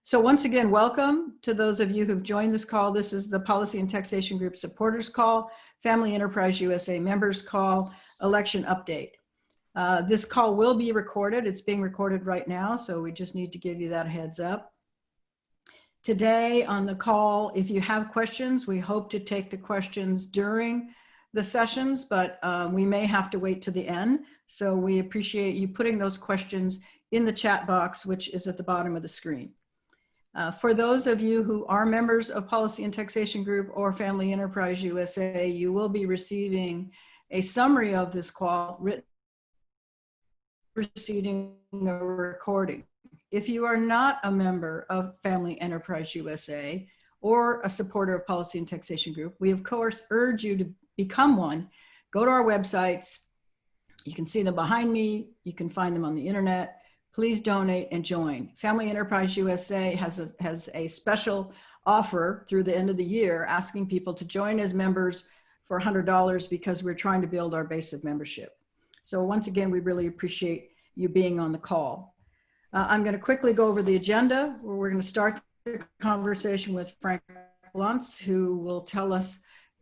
So once again, welcome to those of you who've joined this call. This is the Policy and Taxation Group Supporters Call, Family Enterprise USA Members Call, Election Update. This call will be recorded. It's being recorded right now, so we just need to give you that heads up. Today on the call, if you have questions, we hope to take the questions during the sessions, but we may have to wait to the end. So we appreciate you putting those questions in the chat box, which is at the bottom of the screen. For those of you who are members of Policy and Taxation Group or Family Enterprise USA, you will be receiving a summary of this call written preceding the recording. If you are not a member of Family Enterprise USA or a supporter of Policy and Taxation Group, we of course urge you to become one. Go to our websites. You can see them behind me. You can find them on the internet. Please donate and join. Family Enterprise USA has a special offer through the end of the year asking people to join as members for $100 because we're trying to build our base of membership. So once again, we really appreciate you being on the call. I'm going to quickly go over the agenda where we're going to start the conversation with Frank Luntz, who will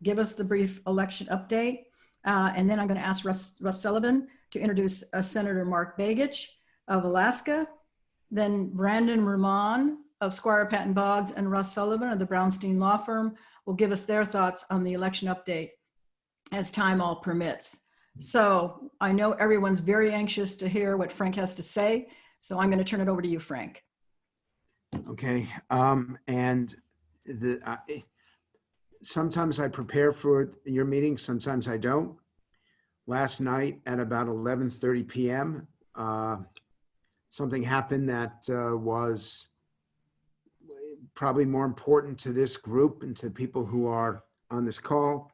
give us the brief election update. And then I'm going to ask Russ Sullivan to introduce Senator Mark Begich of Alaska, then Brandon Ramon of Squire Patton Boggs and Russ Sullivan of the Brownstein Law Firm will give us their thoughts on the election update as time all permits. So I know everyone's very anxious to hear what Frank has to say, so I'm going to turn it over to you, Frank. Okay, sometimes I prepare for your meeting, sometimes I don't. Last night at about 11:30 p.m., something happened that was probably more important to this group and to people who are on this call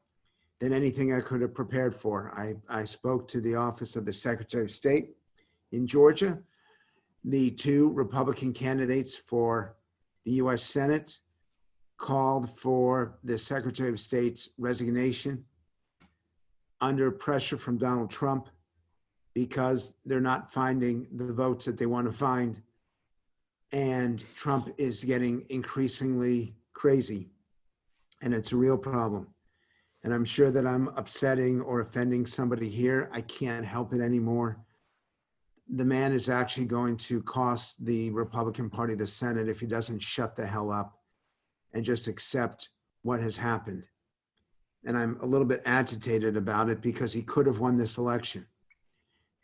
than anything I could have prepared for. I spoke to the Office of the Secretary of State in Georgia. The two Republican candidates for the U.S. Senate called for the Secretary of State's resignation under pressure from Donald Trump, because they're not finding the votes that they want to find. And Trump is getting increasingly crazy, and it's a real problem. And I'm sure that I'm upsetting or offending somebody here. I can't help it anymore. The man is actually going to cost the Republican Party the Senate if he doesn't shut the hell up and just accept what has happened. And I'm a little bit agitated about it because he could have won this election.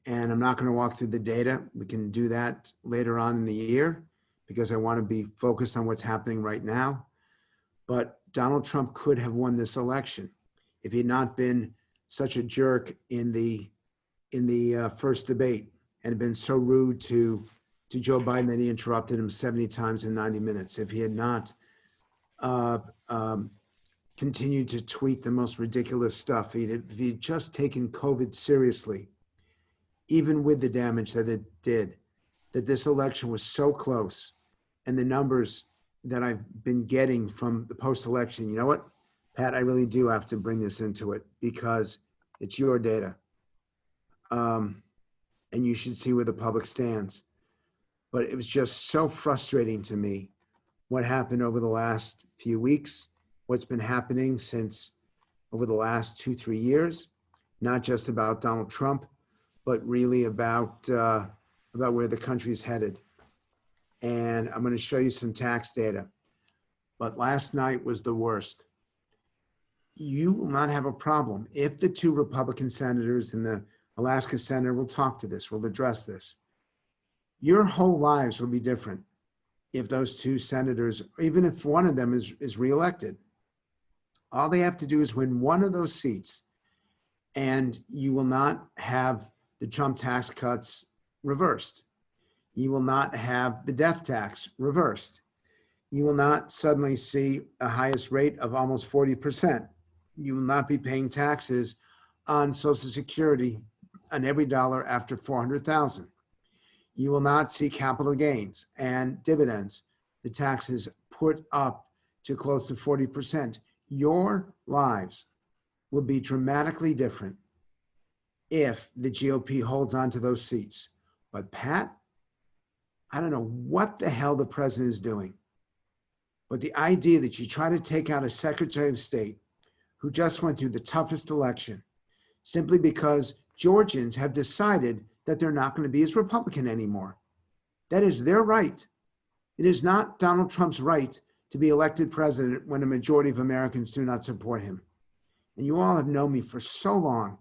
And I'm not going to walk through the data. We can do that later on in the year because I want to be focused on what's happening right now. But Donald Trump could have won this election if he had not been such a jerk in the first debate and had been so rude to Joe Biden that he interrupted him 70 times in 90 minutes. If he had not continued to tweet the most ridiculous stuff, if he'd just taken COVID seriously, even with the damage that it did, that this election was so close, and the numbers that I've been getting from the post-election, you know what, Pat, I really do have to bring this into it because it's your data. And you should see where the public stands. But it was just so frustrating to me what happened over the last few weeks, what's been happening since over the last 2-3 years, not just about Donald Trump, but really about where the country is headed. And I'm going to show you some tax data. But last night was the worst. You will not have a problem if the two Republican senators and the Alaska senator will talk to this, will address this. Your whole lives will be different if those two senators, even if one of them is reelected. All they have to do is win one of those seats, and you will not have the Trump tax cuts reversed. You will not have the death tax reversed. You will not suddenly see a highest rate of almost 40%. You will not be paying taxes on Social Security on every dollar after $400,000. You will not see capital gains and dividends, the taxes put up to close to 40%. Your lives will be dramatically different if the GOP holds on to those seats. But Pat, I don't know what the hell the president is doing, but the idea that you try to take out a Secretary of State who just went through the toughest election simply because Georgians have decided that they're not going to be as Republican anymore. That is their right. It is not Donald Trump's right to be elected president when a majority of Americans do not support him. And you all have known me for so long.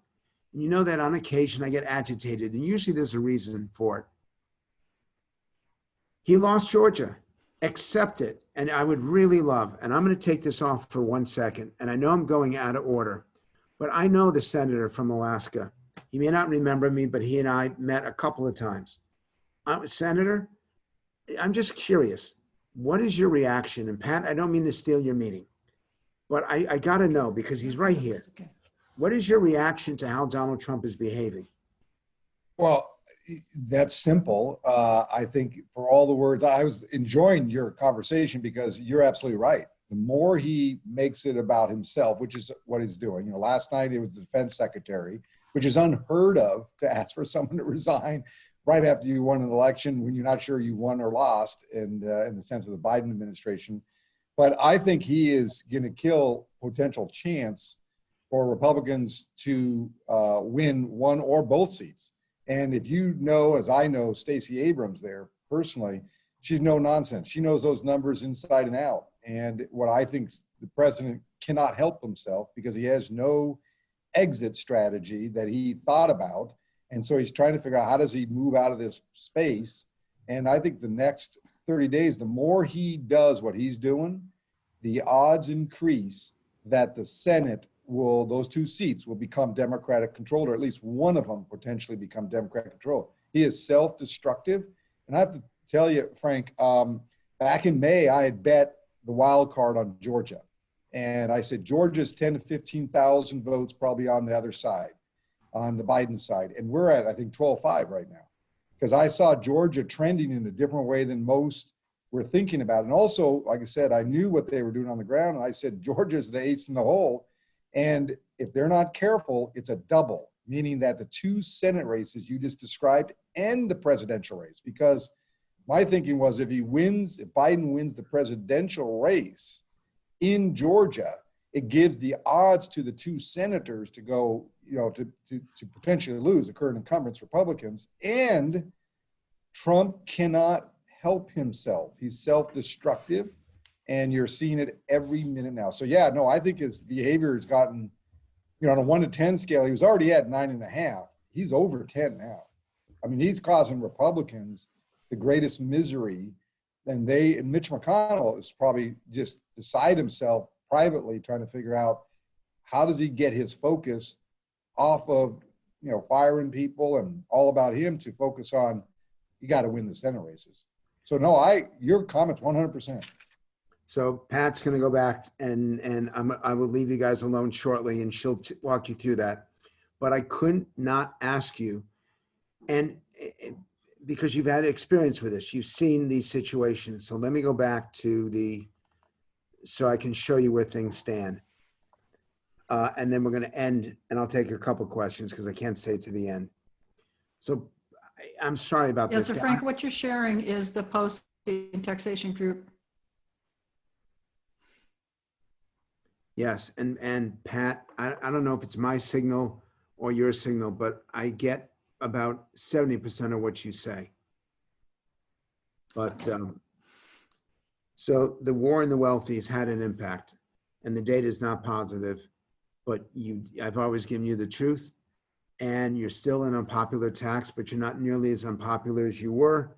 And you know that on occasion I get agitated, and usually there's a reason for it. He lost Georgia. Accept it. And I would really love, and I'm going to take this off for 1 second, and I know I'm going out of order, but I know the senator from Alaska. He may not remember me, but he and I met a couple of times. Senator, I'm just curious. What is your reaction? And Pat, I don't mean to steal your meeting, but I got to know because he's right here. What is your reaction to how Donald Trump is behaving? Well, that's simple. I think for all the words, I was enjoying your conversation because you're absolutely right. The more he makes it about himself, which is what he's doing. You know, last night it was the defense secretary, which is unheard of to ask for someone to resign right after you won an election when you're not sure you won or lost in the sense of the Biden administration. But I think he is going to kill potential chance for Republicans to win one or both seats. And if you know, as I know, Stacey Abrams there personally, she's no nonsense. She knows those numbers inside and out. And what I think the president cannot help himself because he has no exit strategy that he thought about. And so he's trying to figure out how does he move out of this space. And I think the next 30 days, the more he does what he's doing, the odds increase that the Senate will, those two seats will become Democratic controlled, or at least one of them potentially become Democratic controlled. He is self-destructive. And I have to tell you, Frank, back in May, I had bet the wild card on Georgia. And I said, Georgia's 10 to 15,000 votes probably on the other side, on the Biden side. And we're at, I think, 12-5 right now. Because I saw Georgia trending in a different way than most were thinking about. And also, like I said, I knew what they were doing on the ground. And I said, Georgia's the ace in the hole. And if they're not careful, it's a double, meaning that the two Senate races you just described and the presidential race. Because my thinking was if Biden wins the presidential race in Georgia, it gives the odds to the two senators to go, you know, to potentially lose the current incumbents, Republicans. And Trump cannot help himself. He's self-destructive. And you're seeing it every minute now. So yeah, no, I think his behavior has gotten, you know, on a 1 to 10 scale, he was already at 9.5. He's over 10 now. I mean, he's causing Republicans the greatest misery. And Mitch McConnell is probably just beside himself privately trying to figure out how does he get his focus off of, you know, firing people and all about him to focus on, you got to win the Senate races. So no, your comment's 100%. So Pat's going to go back and I will leave you guys alone shortly and she'll walk you through that. But I couldn't not ask you, and because you've had experience with this, you've seen these situations. So let me go back to so I can show you where things stand. And then we're going to end and I'll take a couple questions because I can't stay to the end. So I'm sorry about this. So Frank, what you're sharing is the post taxation group. Yes, and Pat, I don't know if it's my signal or your signal, but I get about 70% of what you say. But so the war in the wealthy has had an impact, and the data is not positive. But I've always given you the truth, and you're still an unpopular tax, but you're not nearly as unpopular as you were.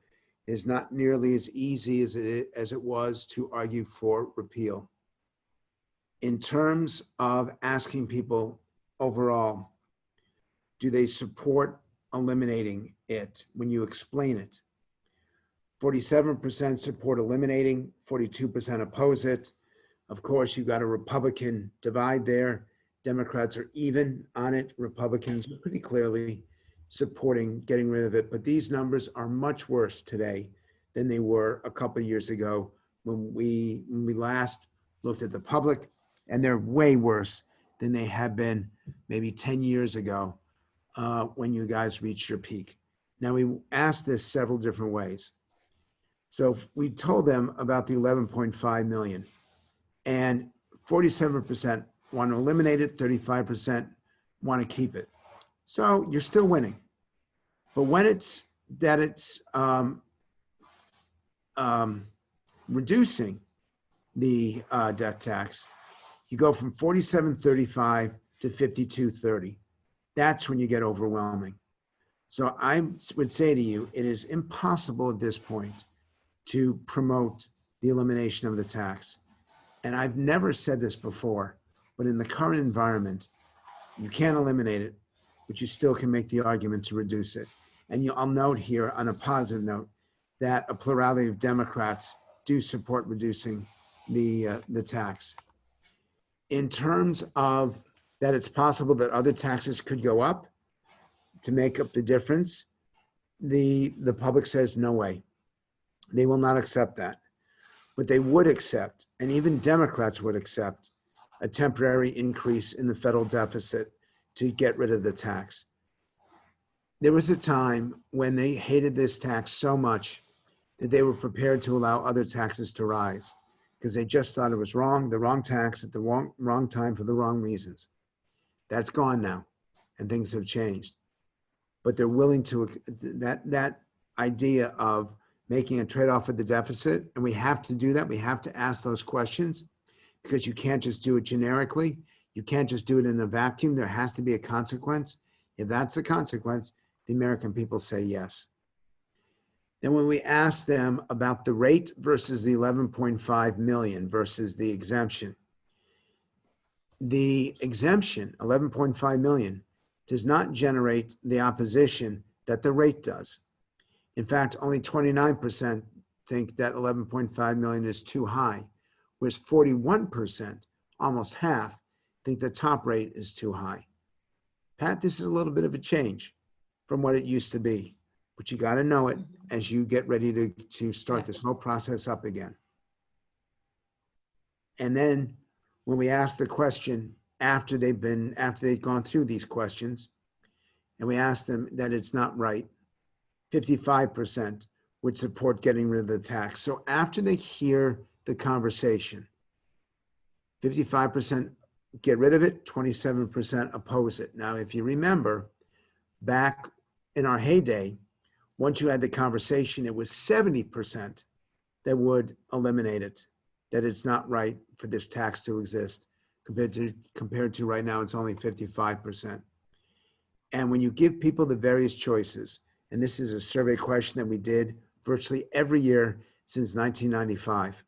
It's not nearly as easy as it was to argue for repeal. In terms of asking people overall, do they support eliminating it when you explain it? 47% support eliminating, 42% oppose it. Of course, you've got a Republican divide there. Democrats are even on it. Republicans are pretty clearly supporting getting rid of it. But these numbers are much worse today than they were a couple of years ago when we last looked at the public. And they're way worse than they have been maybe 10 years ago when you guys reached your peak. Now, we asked this several different ways. So we told them about the 11.5 million, and 47% want to eliminate it, 35% want to keep it. So you're still winning. But when it's that it's reducing the death tax, you go from 47.35 to 52.30. That's when you get overwhelming. So I would say to you, it is impossible at this point to promote the elimination of the tax. And I've never said this before, but in the current environment, you can't eliminate it, but you still can make the argument to reduce it. And I'll note here on a positive note that a plurality of Democrats do support reducing the tax. In terms of that it's possible that other taxes could go up to make up the difference, the public says no way. They will not accept that. But they would accept, and even Democrats would accept, a temporary increase in the federal deficit to get rid of the tax. There was a time when they hated this tax so much that they were prepared to allow other taxes to rise because they just thought it was wrong, the wrong tax at the wrong time for the wrong reasons. That's gone now, and things have changed. But they're willing to, that idea of making a trade-off with the deficit, and we have to do that. We have to ask those questions because you can't just do it generically. You can't just do it in a vacuum. There has to be a consequence. If that's the consequence, the American people say yes. Then when we ask them about the rate versus the 11.5 million versus the exemption, the exemption, 11.5 million, does not generate the opposition that the rate does. In fact, only 29% think that 11.5 million is too high, whereas 41%, almost half, think the top rate is too high. Pat, this is a little bit of a change from what it used to be, but you got to know it as you get ready to start this whole process up again. And then when we ask the question after they've gone through these questions, and we ask them that it's not right, 55% would support getting rid of the tax. So after they hear the conversation, 55% get rid of it, 27% oppose it. Now, if you remember, back in our heyday, once you had the conversation, it was 70% that would eliminate it, that it's not right for this tax to exist. Compared to right now, it's only 55%. And when you give people the various choices, and this is a survey question that we did virtually every year since 1995,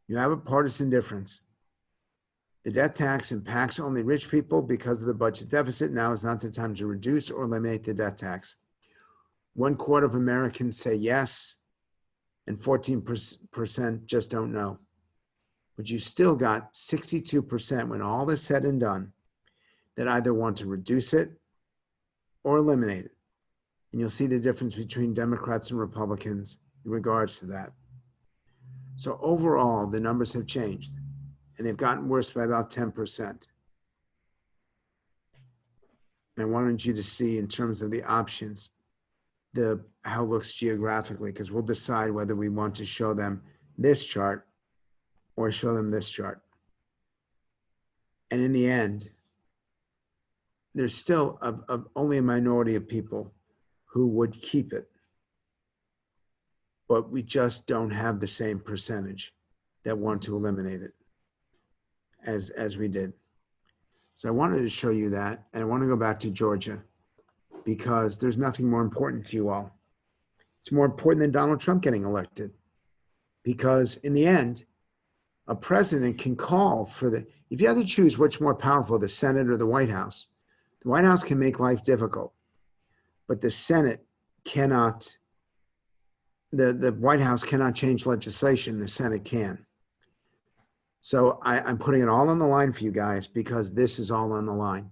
you have a partisan difference. The death tax impacts only rich people because of the budget deficit. Now is not the time to reduce or eliminate the death tax. 1/4 of Americans say yes, and 14% just don't know. But you still got 62% when all is said and done that either want to reduce it or eliminate it. And you'll see the difference between Democrats and Republicans in regards to that. So overall, the numbers have changed, and they've gotten worse by about 10%. And I wanted you to see in terms of the options, how it looks geographically, because we'll decide whether we want to show them this chart or show them this chart. And in the end, there's still only a minority of people who would keep it. But we just don't have the same percentage that want to eliminate it as we did. So I wanted to show you that, and I want to go back to Georgia because there's nothing more important to you all. It's more important than Donald Trump getting elected, because in the end, a president can call for if you had to choose which more powerful, the Senate or the White House, the White House can make life difficult, but the Senate cannot, the White House cannot change legislation, the Senate can. So I'm putting it all on the line for you guys because this is all on the line.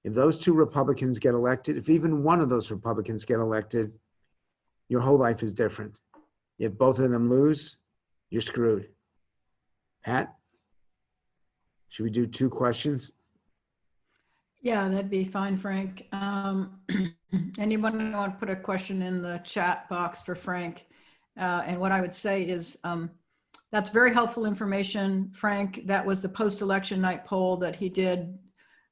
If those two Republicans get elected, if even one of those Republicans get elected, your whole life is different. If both of them lose, you're screwed. Pat, should we do 2 questions? Yeah, that'd be fine, Frank. Anyone want to put a question in the chat box for Frank? And what I would say is that's very helpful information, Frank. That was the post-election night poll that he did,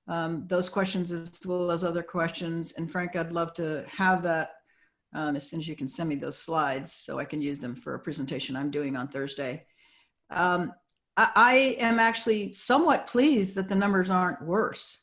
those questions as well as other questions. And Frank, I'd love to have that as soon as you can send me those slides so I can use them for a presentation I'm doing on Thursday. I am actually somewhat pleased that the numbers aren't worse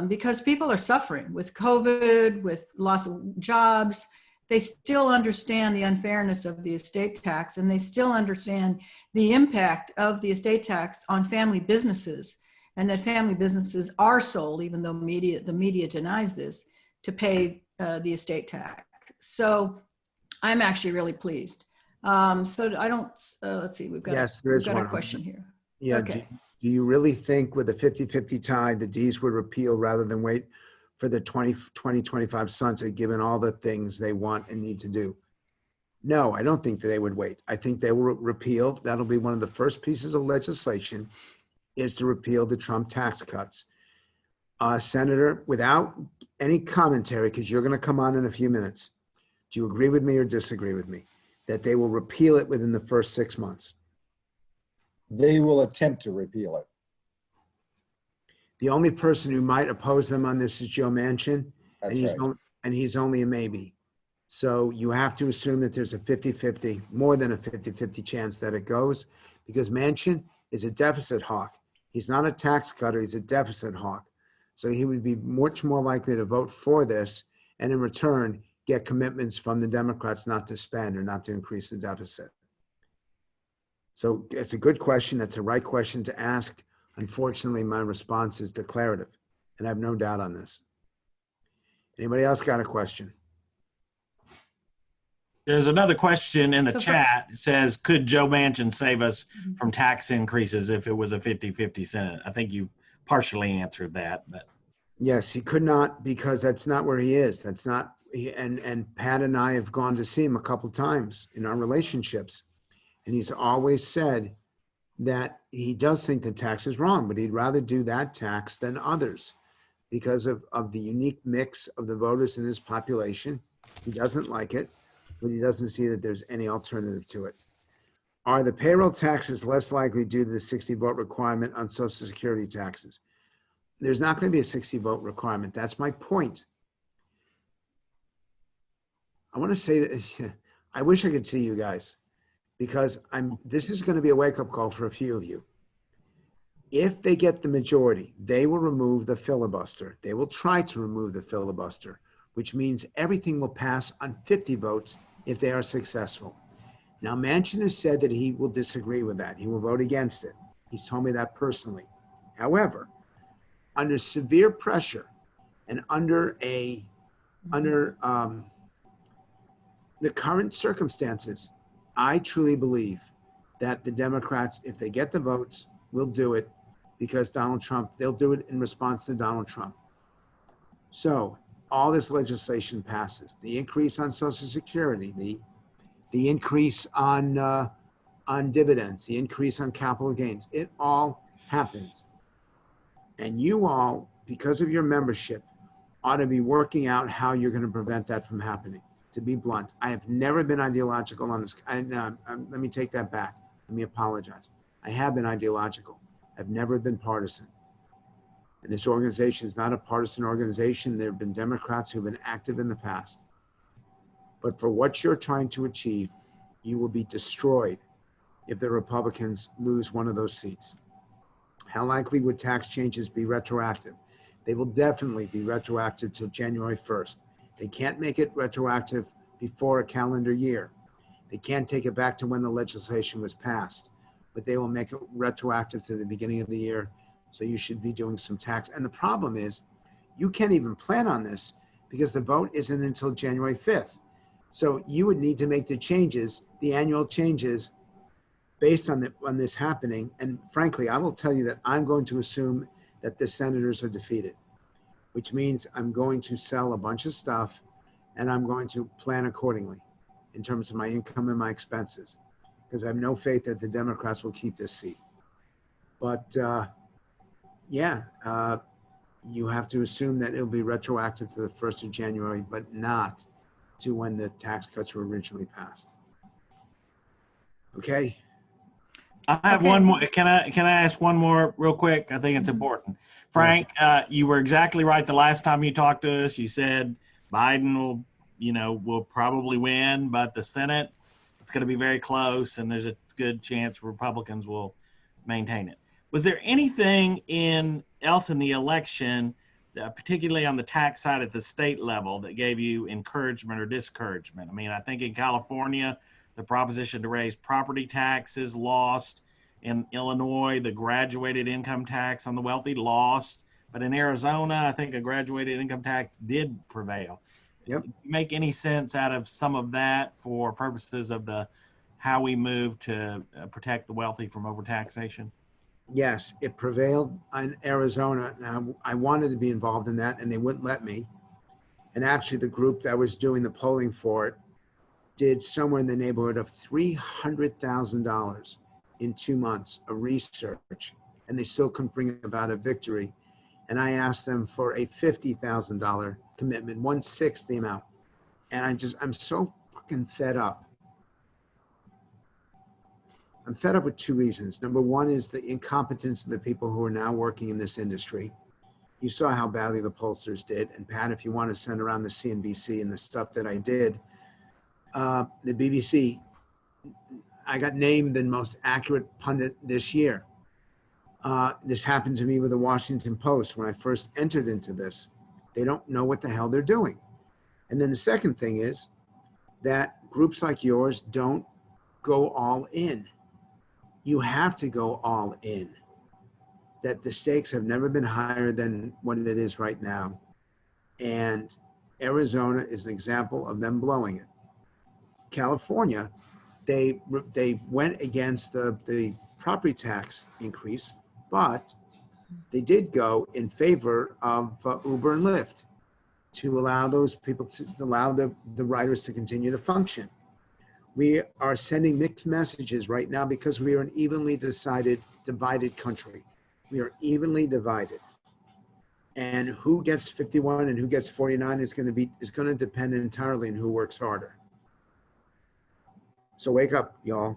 because people are suffering with COVID, with loss of jobs. They still understand the unfairness of the estate tax, and they still understand the impact of the estate tax on family businesses, and that family businesses are sold, even though the media denies this, to pay the estate tax. So I'm actually really pleased. So I don't, let's see, we've got a question here. Yeah. Okay. Do you really think with a 50-50 tie, the Ds would repeal rather than wait for the 2025 sunset, given all the things they want and need to do? No, I don't think that they would wait. I think they will repeal. That'll be one of the first pieces of legislation, is to repeal the Trump tax cuts. Senator, without any commentary, because you're going to come on in a few minutes, do you agree with me or disagree with me that they will repeal it within the first 6 months? They will attempt to repeal it. The only person who might oppose them on this is Joe Manchin, and he's only a maybe. So you have to assume that there's a 50-50, more than a 50-50 chance that it goes, because Manchin is a deficit hawk. He's not a tax cutter, he's a deficit hawk. So he would be much more likely to vote for this and in return get commitments from the Democrats not to spend or not to increase the deficit. So it's a good question. That's the right question to ask. Unfortunately, my response is declarative, and I have no doubt on this. Anybody else got a question? There's another question in the chat. It says, could Joe Manchin save us from tax increases if it was a 50-50 Senate? I think you partially answered that, but. Yes, he could not, because that's not where he is. That's not, and Pat and I have gone to see him a couple times in our relationships. And he's always said that he does think the tax is wrong, but he'd rather do that tax than others because of the unique mix of the voters in his population. He doesn't like it, but he doesn't see that there's any alternative to it. Are the payroll taxes less likely due to the 60 vote requirement on Social Security taxes? There's not going to be a 60 vote requirement. That's my point. I want to say that I wish I could see you guys, because this is going to be a wake-up call for a few of you. If they get the majority, they will remove the filibuster. They will try to remove the filibuster, which means everything will pass on 50 votes if they are successful. Now, Manchin has said that he will disagree with that. He will vote against it. He's told me that personally. However, under severe pressure and under the current circumstances, I truly believe that the Democrats, if they get the votes, will do it because Donald Trump, they'll do it in response to Donald Trump. So all this legislation passes, the increase on Social Security, the increase on dividends, the increase on capital gains, it all happens. And you all, because of your membership, ought to be working out how you're going to prevent that from happening. To be blunt, I have never been ideological on this. Let me take that back. Let me apologize. I have been ideological. I've never been partisan. And this organization is not a partisan organization. There have been Democrats who have been active in the past. But for what you're trying to achieve, you will be destroyed if the Republicans lose one of those seats. How likely would tax changes be retroactive? They will definitely be retroactive till January 1st. They can't make it retroactive before a calendar year. They can't take it back to when the legislation was passed, but they will make it retroactive to the beginning of the year. So you should be doing some tax. And the problem is, you can't even plan on this because the vote isn't until January 5th. So you would need to make the changes, the annual changes, based on this happening. And frankly, I will tell you that I'm going to assume that the senators are defeated, which means I'm going to sell a bunch of stuff and I'm going to plan accordingly in terms of my income and my expenses, because I have no faith that the Democrats will keep this seat. But you have to assume that it'll be retroactive to the 1st of January, but not to when the tax cuts were originally passed. Okay? I have Okay. one more. Can I ask one more real quick? I think it's Mhm. important. Frank, you were exactly right the last time you talked to us. You said Biden will probably win, but the Senate, it's going to be very close, and there's a good chance Republicans will maintain it. Was there anything else in the election, particularly on the tax side at the state level, that gave you encouragement or discouragement? I mean, I think in California, the proposition to raise property taxes lost. In Illinois, the graduated income tax on the wealthy lost. But in Arizona, I think a graduated income tax did prevail. Yep. Make any sense out of some of that for purposes of how we move to protect the wealthy from overtaxation? Yes, it prevailed in Arizona. Now, I wanted to be involved in that, and they wouldn't let me. And actually, the group that was doing the polling for it did somewhere in the neighborhood of $300,000 in 2 months of research, and they still couldn't bring about a victory. And I asked them for a $50,000 commitment, 1/6 the amount. And I'm so fucking fed up. I'm fed up with 2 reasons. Number one is the incompetence of the people who are now working in this industry. You saw how badly the pollsters did. And Pat, if you want to send around the CNBC and the stuff that I did, the BBC, I got named the most accurate pundit this year. This happened to me with the Washington Post when I first entered into this. They don't know what the hell they're doing. And then the second thing is that groups like yours don't go all in. You have to go all in. That the stakes have never been higher than what it is right now. And Arizona is an example of them blowing it. California, they went against the property tax increase, but they did go in favor of Uber and Lyft to allow those people to allow the riders to continue to function. We are sending mixed messages right now because we are an evenly divided country. We are evenly divided. And who gets 51 and who gets 49 is going to depend entirely on who works harder. So wake up, y'all,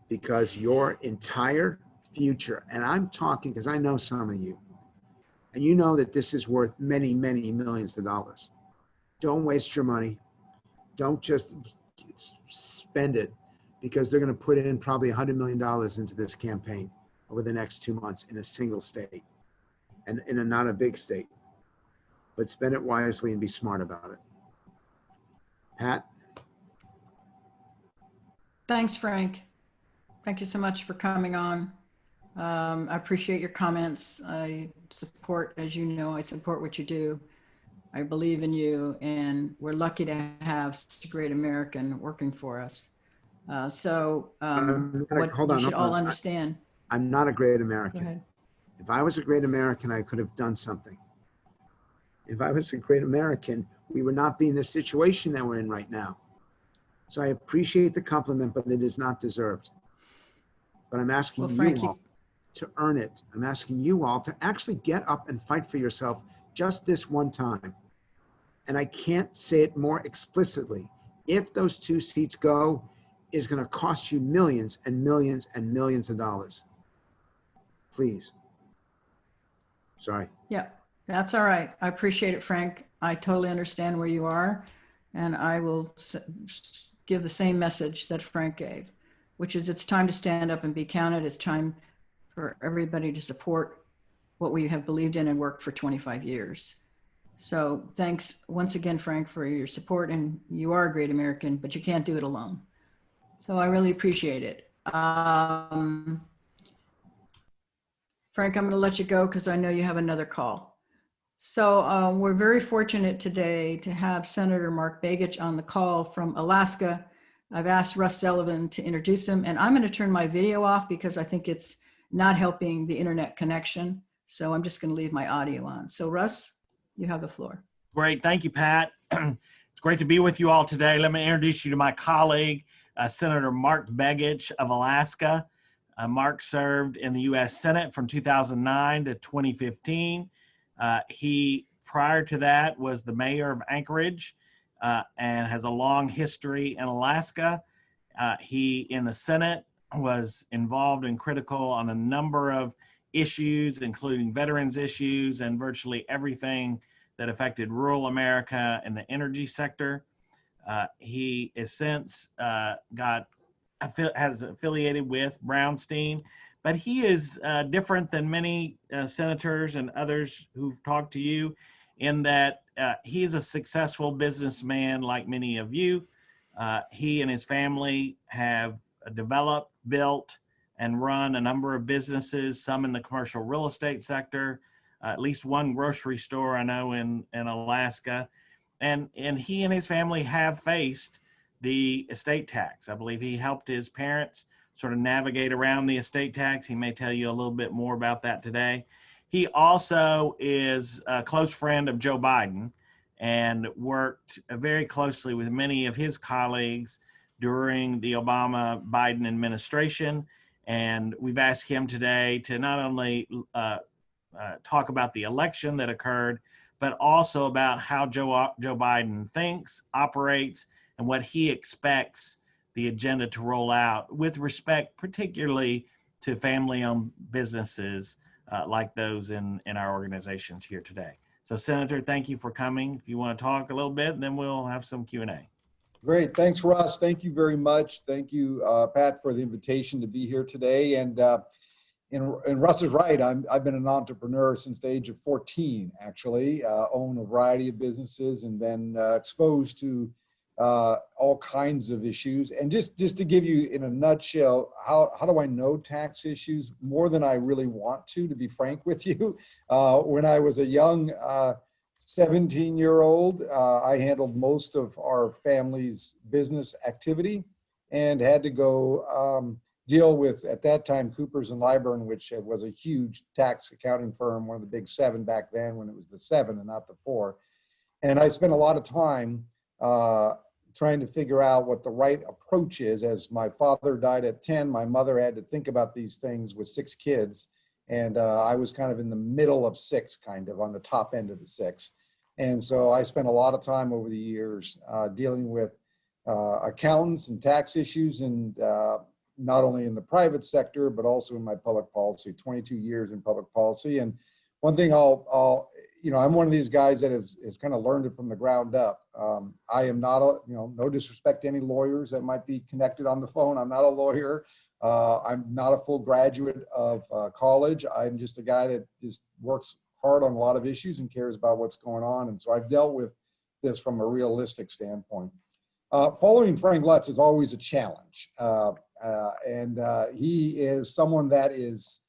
because your entire future, and I'm talking because I know some of you, and you know that this is worth many, many millions of dollars. Don't waste your money. Don't just spend it, because they're going to put in probably $100 million into this campaign over the next 2 months in a single state, and in a not a big state. But spend it wisely and be smart about it. Pat? Thanks, Frank. Thank you so much for coming on. I appreciate your comments. I support, as you know, I support what you do. I believe in you, and we're lucky to have such a great American working for us. What you should all understand. I'm not a great Go American. ahead. If I was a great American, I could have done something. If I was a great American, we would not be in the situation that we're in right now. So I appreciate the compliment, but it is not deserved. But I'm asking you all to earn it. I'm asking you all to actually get up and fight for yourself just this one time. And I can't say it more explicitly. If those 2 seats go, it's going to cost you millions and millions and millions of dollars. Please. Sorry. Yeah, that's all right. I appreciate it, Frank. I totally understand where you are, and I will give the same message that Frank gave, which is it's time to stand up and be counted. It's time for everybody to support what we have believed in and worked for 25 years. So thanks once again, Frank, for your support. And you are a great American, but you can't do it alone. So I really appreciate it. Frank, I'm going to let you go because I know you have another call. So we're very fortunate today to have Senator Mark Begich on the call from Alaska. I've asked Russ Sullivan to introduce him, and I'm going to turn my video off because I think it's not helping the internet connection. So I'm just going to leave my audio on. So Russ, you have the floor. Great. Thank you, Pat. It's great to be with you all today. Let me introduce you to my colleague, Senator Mark Begich of Alaska. Mark served in the U.S. Senate from 2009 to 2015. He, prior to that, was the mayor of Anchorage and has a long history in Alaska. He, in the Senate, was involved and critical on a number of issues, including veterans issues and virtually everything that affected rural America and the energy sector. He is since has affiliated with Brownstein, but he is different than many senators and others who've talked to you in that he is a successful businessman like many of you. He and his family have developed, built, and run a number of businesses, some in the commercial real estate sector, at least one grocery store I know in Alaska. And he and his family have faced the estate tax. I believe he helped his parents sort of navigate around the estate tax. He may tell you a little bit more about that today. He also is a close friend of Joe Biden and worked very closely with many of his colleagues during the Obama-Biden administration. And we've asked him today to not only talk about the election that occurred, but also about how Joe Biden thinks, operates, and what he expects the agenda to roll out with respect particularly to family-owned businesses like those in our organizations here today. So Senator, thank you for coming. If you want to talk a little bit, then we'll have some Q&A. Great. Thanks, Russ. Thank you very much. Thank you, Pat, for the invitation to be here today. And Russ is right. I've been an entrepreneur since the age of 14, actually, own a variety of businesses and then exposed to all kinds of issues. And just to give you in a nutshell, how do I know tax issues more than I really want to be frank with you? When I was a young 17-year-old, I handled most of our family's business activity and had to go deal with, at that time, Coopers & Lybrand, which was a huge tax accounting firm, one of the big 7 back then when it was the 7 and not the 4. And I spent a lot of time trying to figure out what the right approach is. As my father died at 10, my mother had to think about these things with 6 kids. And I was kind of in the middle of 6, kind of on the top end of the 6. And so I spent a lot of time over the years dealing with accountants and tax issues, and not only in the private sector, but also in my public policy, 22 years in public policy. And one thing I'm one of these guys that has kind of learned it from the ground up. I am not no disrespect to any lawyers that might be connected on the phone. I'm not a lawyer. I'm not a full graduate of college. I'm just a guy that just works hard on a lot of issues and cares about what's going on. And so I've dealt with this from a realistic standpoint. Following Frank Lutz is always a challenge. He is someone that is,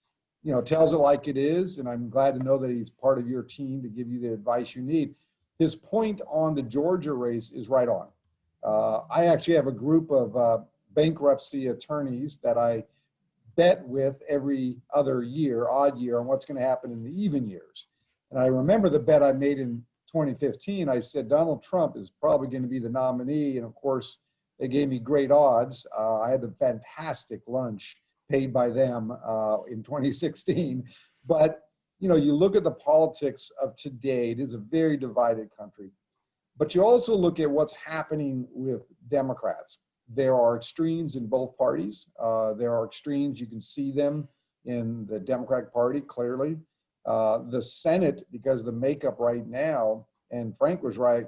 tells it like it is. And I'm glad to know that he's part of your team to give you the advice you need. His point on the Georgia race is right on. I actually have a group of bankruptcy attorneys that I bet with every other year, odd year, on what's going to happen in the even years. And I remember the bet I made in 2015. I said Donald Trump is probably going to be the nominee. And of course, they gave me great odds. I had a fantastic lunch paid by them in 2016. But, you look at the politics of today, it is a very divided country. But you also look at what's happening with Democrats. There are extremes in both parties. There are extremes, you can see them in the Democratic Party, clearly. The Senate, because the makeup right now, and Frank was right,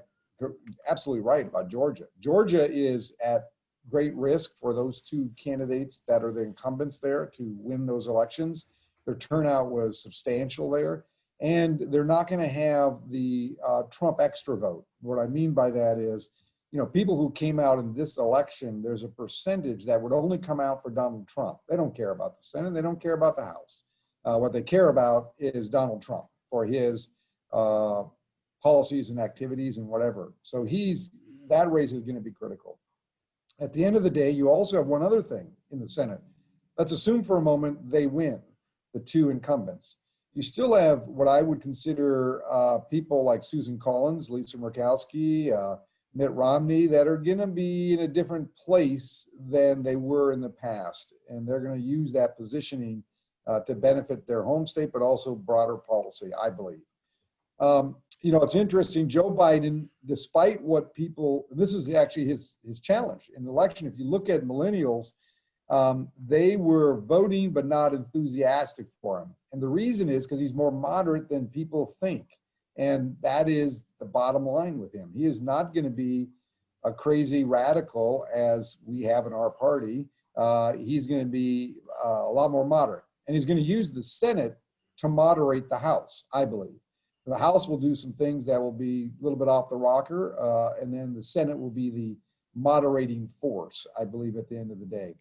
absolutely right about Georgia. Georgia is at great risk for those 2 candidates that are the incumbents there to win those elections. Their turnout was substantial there. And they're not going to have the Trump extra vote. What I mean by that is, people who came out in this election, there's a percentage that would only come out for Donald Trump. They don't care about the Senate. They don't care about the House. What they care about is Donald Trump for his policies and activities and whatever. So that race is going to be critical. At the end of the day, you also have one other thing in the Senate. Let's assume for a moment they win, the 2 incumbents. You still have what I would consider people like Susan Collins, Lisa Murkowski, Mitt Romney, that are going to be in a different place than they were in the past. And they're going to use that positioning to benefit their home state, but also broader policy, I believe. you know, it's interesting. Joe Biden, despite what people, this is actually his challenge in the election. If you look at millennials, they were voting but not enthusiastic for him. And the reason is because he's more moderate than people think. And that is the bottom line with him. He is not going to be a crazy radical as we have in our party. He's going to be a lot more moderate. And he's going to use the Senate to moderate the House, I believe. The House will do some things that will be a little bit off the rocker, and then the Senate will be the moderating force, I believe, at the end of the day.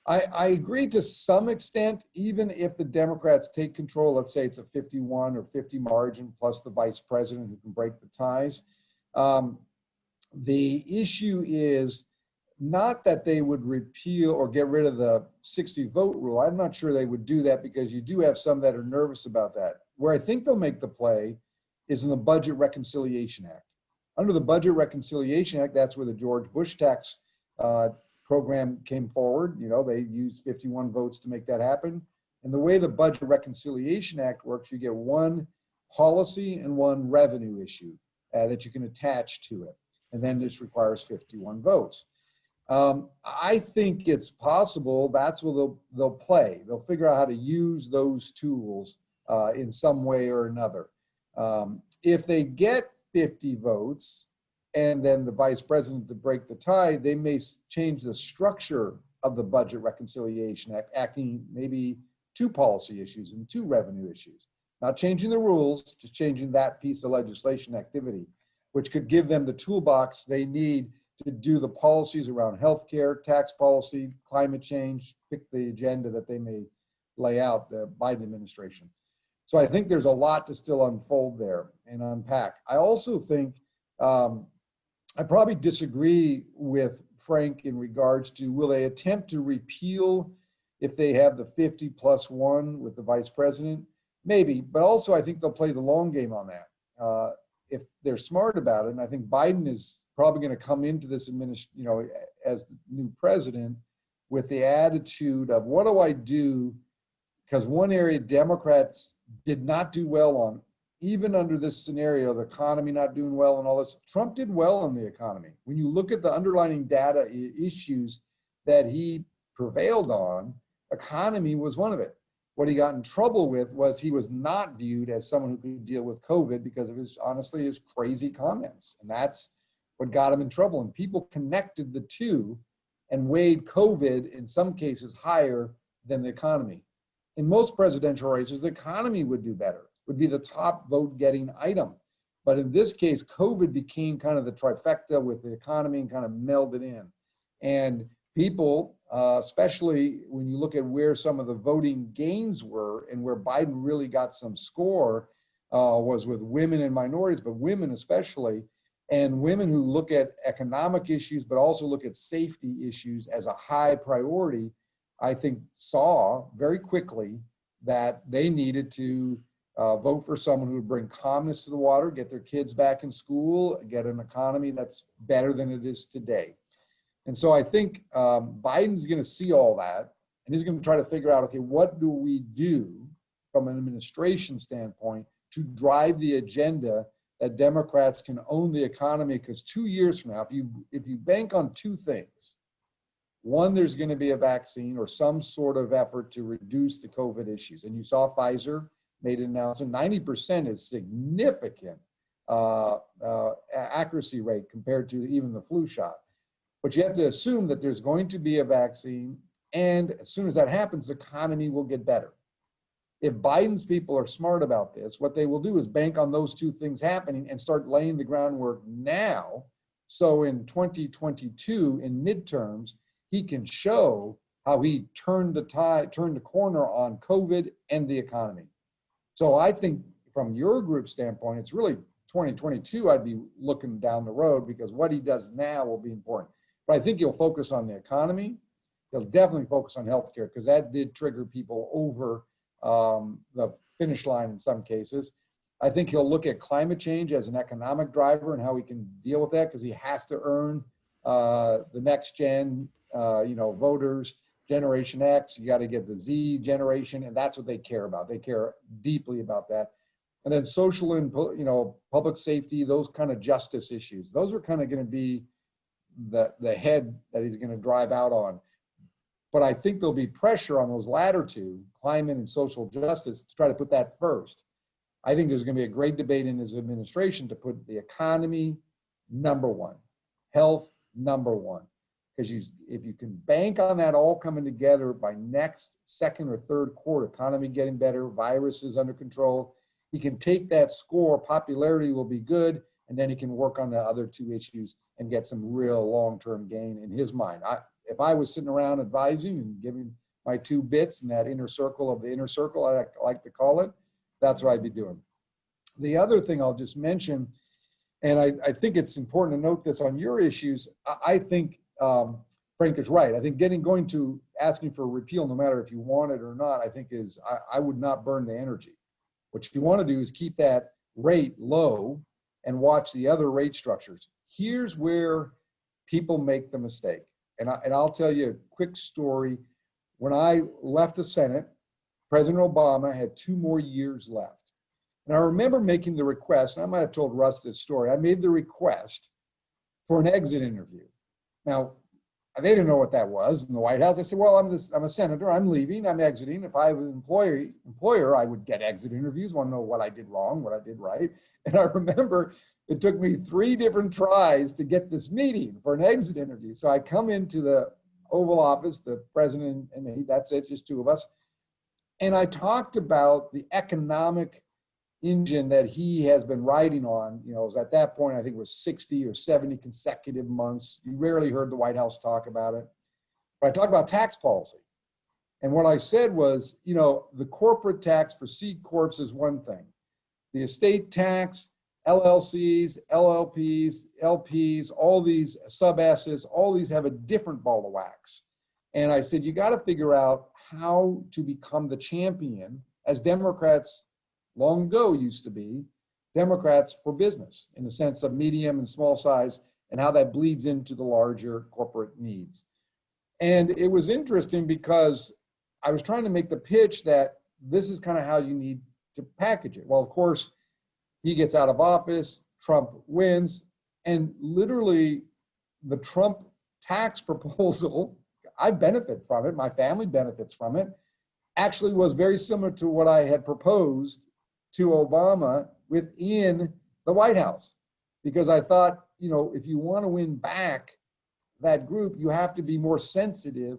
I agree to some extent, even if the Democrats take control, let's say it's a 51 or 50 margin, plus the vice president who can break the ties. The issue is not that they would repeal or get rid of the 60 vote rule. I'm not sure they would do that because you do have some that are nervous about that. Where I think they'll make the play is in the Budget Reconciliation Act. Under the Budget Reconciliation Act, that's where the George Bush tax program came forward. You know, they used 51 votes to make that happen. And the way the Budget Reconciliation Act works, you get one policy and one revenue issue that you can attach to it. And then this requires 51 votes. I think it's possible that's where they'll play. They'll figure out how to use those tools in some way or another. If they get 50 votes and then the vice president to break the tie, they may change the structure of the Budget Reconciliation Act, acting maybe 2 policy issues and 2 revenue issues. Not changing the rules, just changing that piece of legislation activity, which could give them the toolbox they need to do the policies around healthcare, tax policy, climate change, pick the agenda that they may lay out, the Biden administration. So I think there's a lot to still unfold there and unpack. I also think I probably disagree with Frank in regards to will they attempt to repeal if they have the 50+1 with the vice president? Maybe, but also I think they'll play the long game on that. If they're smart about it, and I think Biden is probably going to come into this administration, you know, as the new president with the attitude of what do I do? Because one area Democrats did not do well on, even under this scenario, the economy not doing well and all this, Trump did well on the economy. When you look at the underlying data issues that he prevailed on, economy was one of it. What he got in trouble with was he was not viewed as someone who could deal with COVID because of his, honestly, his crazy comments. And that's what got him in trouble. And people connected the two and weighed COVID in some cases higher than the economy. In most presidential races, the economy would do better, would be the top vote getting item. But in this case, COVID became kind of the trifecta with the economy and kind of melded in. And people, especially when you look at where some of the voting gains were and where Biden really got some score, was with women and minorities, but women especially, and women who look at economic issues, but also look at safety issues as a high priority, I think saw very quickly that they needed to vote for someone who would bring calmness to the water, get their kids back in school, get an economy that's better than it is today. And so I think Biden's going to see all that, and he's going to try to figure out, okay, what do we do from an administration standpoint to drive the agenda that Democrats can own the economy? Because 2 years from now, if you bank on 2 things, one, there's going to be a vaccine or some sort of effort to reduce the COVID issues. And you saw Pfizer made an announcement. 90% is significant accuracy rate compared to even the flu shot. But you have to assume that there's going to be a vaccine. And as soon as that happens, the economy will get better. If Biden's people are smart about this, what they will do is bank on those 2 things happening and start laying the groundwork now. So in 2022, in midterms, he can show how he turned the corner on COVID and the economy. So I think from your group standpoint, it's really 2022 I'd be looking down the road because what he does now will be important. But I think he'll focus on the economy. He'll definitely focus on healthcare because that did trigger people over the finish line in some cases. I think he'll look at climate change as an economic driver and how he can deal with that because he has to earn the next gen voters, Generation X. You got to get the Z generation, and that's what they care about. They care deeply about that. And then social and, public safety, those kind of justice issues. Those are kind of going to be the head that he's going to drive out on. But I think there'll be pressure on those latter two, climate and social justice, to try to put that first. I think there's going to be a great debate in his administration to put the economy number one, health number one. Because if you can bank on that all coming together by next second or third quarter, economy getting better, viruses under control, he can take that score, popularity will be good, and then he can work on the other two issues and get some real long-term gain in his mind. If I was sitting around advising and giving my 2 bits in that inner circle of the inner circle, I like to call it, that's what I'd be doing. The other thing I'll just mention, and I think it's important to note this on your issues, I think Frank is right. I think going to asking for a repeal, no matter if you want it or not, I think I would not burn the energy. What you want to do is keep that rate low and watch the other rate structures. Here's where people make the mistake. And I'll tell you a quick story. When I left the Senate, President Obama had 2 more years left. And I remember making the request, and I might have told Russ this story. I made the request for an exit interview. Now, they didn't know what that was in the White House. I said, well, I'm a senator. I'm leaving. I'm exiting. If I was an employer, I would get exit interviews, want to know what I did wrong, what I did right. And I remember it took me 3 different tries to get this meeting for an exit interview. So I come into the Oval Office, the president and me, that's it, just 2 of us. And I talked about the economic engine that he has been riding on. It was at that point, I think it was 60 or 70 consecutive months. You rarely heard the White House talk about it. But I talked about tax policy. And what I said was, the corporate tax for C Corps is one thing. The estate tax, LLCs, LLPs, LPs, all these sub-assets, all these have a different ball of wax. And I said, you got to figure out how to become the champion, as Democrats long ago used to be, Democrats for business, in the sense of medium and small size, and how that bleeds into the larger corporate needs. And it was interesting because I was trying to make the pitch that this is kind of how you need to package it. Well, of course, he gets out of office, Trump wins, and literally the Trump tax proposal, I benefit from it, my family benefits from it, actually was very similar to what I had proposed to Obama within the White House. Because I thought, if you want to win back that group, you have to be more sensitive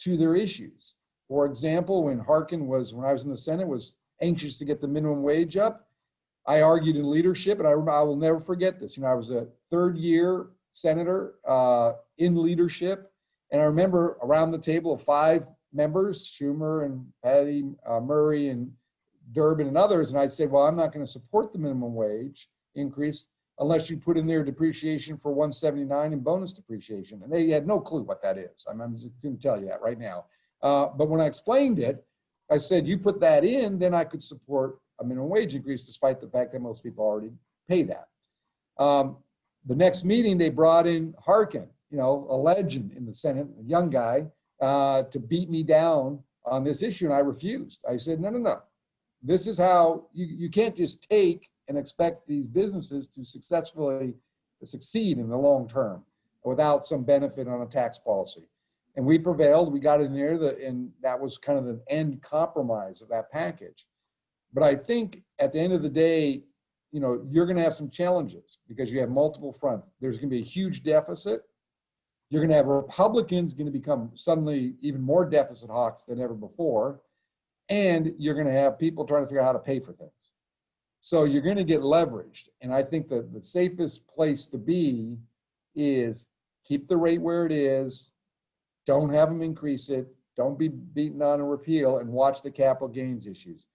to their issues. For example, when I was in the Senate, was anxious to get the minimum wage up, I argued in leadership, and I will never forget this. I was a 3rd-year senator in leadership, and I remember around the table of 5 members, Schumer and Patty Murray and Durbin and others, and I said, well, I'm not going to support the minimum wage increase unless you put in there depreciation for 179 and bonus depreciation. And they had no clue what that is. I'm just going to tell you that right now. But when I explained it, I said, you put that in, then I could support a minimum wage increase, despite the fact that most people already pay that. The next meeting, they brought in Harkin, a legend in the Senate, a young guy, to beat me down on this issue. And I refused. I said, no. This is how you can't just take and expect these businesses to successfully succeed in the long term without some benefit on a tax policy. And we prevailed. We got in there, and that was kind of the end compromise of that package. But I think at the end of the day, you're going to have some challenges because you have multiple fronts. There's going to be a huge deficit. You're going to have Republicans going to become suddenly even more deficit hawks than ever before. And you're going to have people trying to figure out how to pay for things. So you're going to get leveraged. And I think that the safest place to be is keep the rate where it is. Don't have them increase it. Don't be beaten on a repeal, and watch the capital gains issues.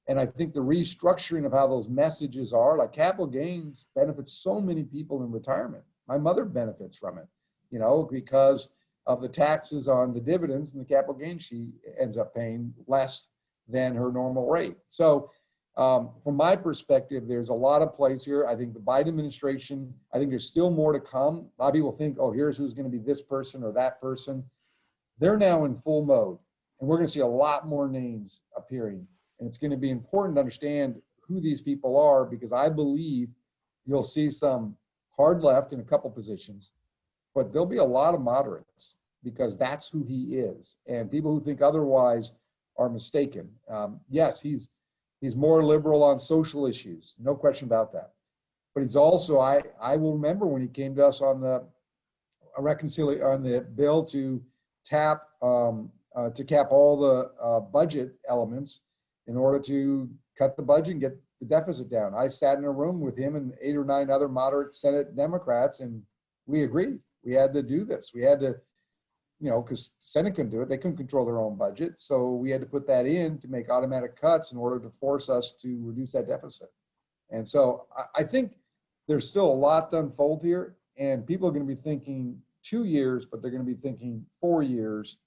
And I think the restructuring of how those messages are, like capital gains benefits so many people in retirement. My mother benefits from it, because of the taxes on the dividends and the capital gains, she ends up paying less than her normal rate. So from my perspective, there's a lot of plays here. I think the Biden administration, I think there's still more to come. A lot of people think, oh, here's who's going to be this person or that person. They're now in full mode, and we're going to see a lot more names appearing. And it's going to be important to understand who these people are, because I believe you'll see some hard left in a couple positions, but there'll be a lot of moderates because that's who he is. And people who think otherwise are mistaken. Yes, he's more liberal on social issues, no question about that. But he's also, I will remember when he came to us on the on the bill to cap all the budget elements in order to cut the budget and get the deficit down. I sat in a room with him and 8 or 9 other moderate Senate Democrats, and we agreed. We had to do this. We had to, because Senate couldn't do it. They couldn't control their own budget. So we had to put that in to make automatic cuts in order to force us to reduce that deficit. And so I think there's still a lot to unfold here, and people are going to be thinking 2 years, but they're going to be thinking 4 years,